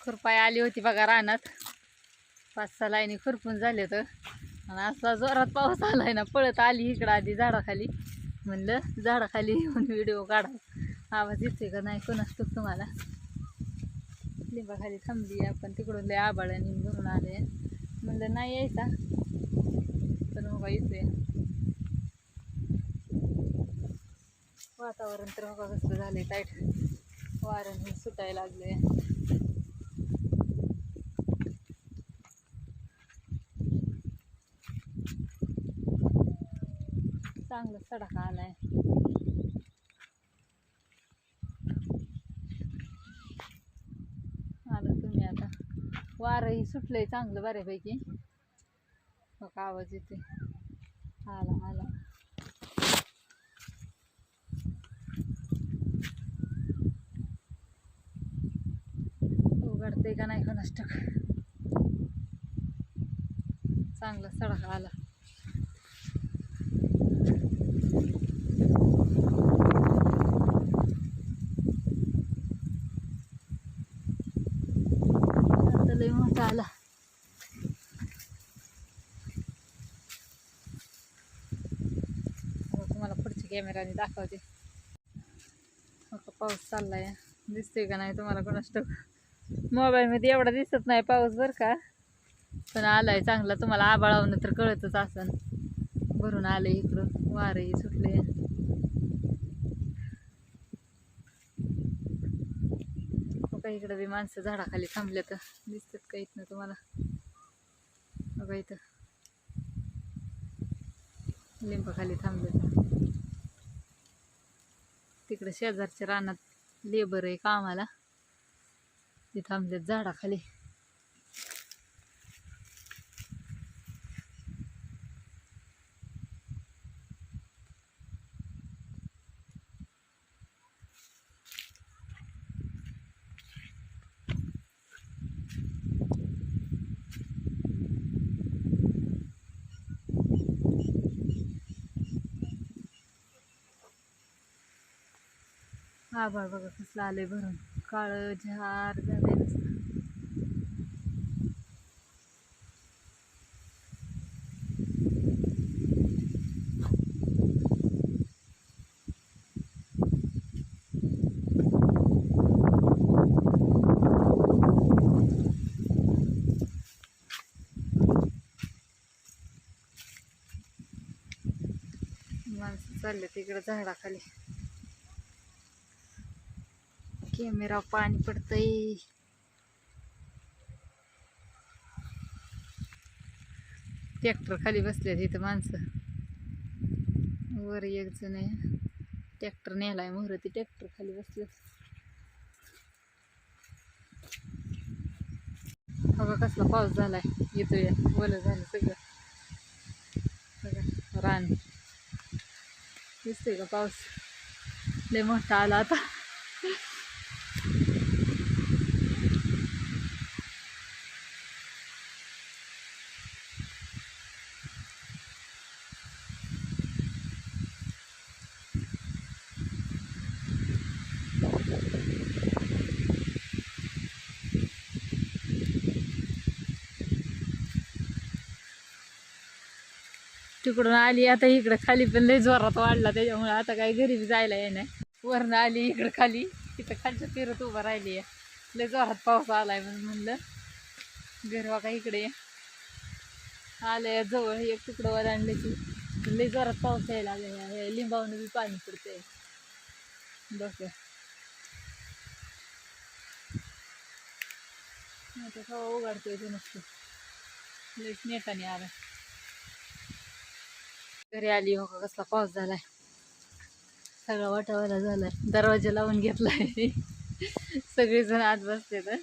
खुरपाय आली होती बघा रानात, 5-6 लाईनी खुरपून झाले तर. आणि असा जोरात पाऊस आलाय ना, पळत आली इकडं आधी झाडाखाली. म्हणलं झाडाखाली येऊन व्हिडिओ काढा, आवाज येते का नाही कोणाच तो तुम्हाला. लिंबाखाली थांबली आपण, तिकडून लय आबाळाने भरून आले. म्हणलं नाही यायचा, पण बघा येतोय. वातावरण तर बघा कसलं झालंय टाईट, वारं हे सुटायला लागले. चांगला सडाका आलाय. आलं तुम्ही आता, वारंही सुटलंय चांगलं बऱ्यापैकी. बघा आवाज येते, आला आला. उघडते का नाही कोणास ठाऊक. चांगला सडाका आला. लय मोठा आला. तुम्हाला पुढच्या कॅमेराने दाखवते. पाऊस चाललाय, दिसतोय का नाही तुम्हाला कोणास ठाऊक. मोबाईल मध्ये एवढा दिसत नाही पाऊस बर का, पण आलाय चांगला. तुम्हाला आबाळावनं तर कळतच असन. भरून आले इकडं, वारही सुटले. बघा इकडं बी माणसं झाडाखाली थांबले तर दिसतात का इथनं तुम्हाला. बघा इथं लिंबाखाली थांबले तर. तिकडे शेजारच्या रानात लेबर आहे कामाला, ते थांबलेत झाडाखाली. आभाळ बघा कसलं आलंय भरून, काळं झार झालंय नुसतं. माणसं चालले तिकडं झाडाखाली. कॅमेरा पाणी पडतंय. ट्रॅक्टर खाली बसलेत इथं माणसं. वर एक जण आहे, ट्रॅक्टर नेलाय मोहर, ती ट्रॅक्टर खाली बसलेत. बघा कसला पाऊस झालाय, येतोय ओलं झालं सगळं. बघा रान दिसतोय का, पाऊस लय मोठा आला आता. तिकडून आली आता इकडं खाली, पण लय जोरात वाढला त्याच्यामुळे आता काही घरी जायला येणार. वरनं आली इकडं खाली, तिथं खालच्या फिरत उभं राहिली आहे. लय जोरात पाऊस आलाय म्हणलं घर बघा इकडे आलंय जवळ. एक तुकडं वर आणलं की लय जोरात पाऊस यायला लागला. लिंबावनं बी पाणी पडतंय डोक्यात. आता कवा उघडतोय ते नसतं, लयच नेटाने आला. घरी आली हो का कसला पाऊस झालाय, सगळा वाटावाला झालाय. दरवाजा लावून घेतलाय. सगळेजण आत बसले तर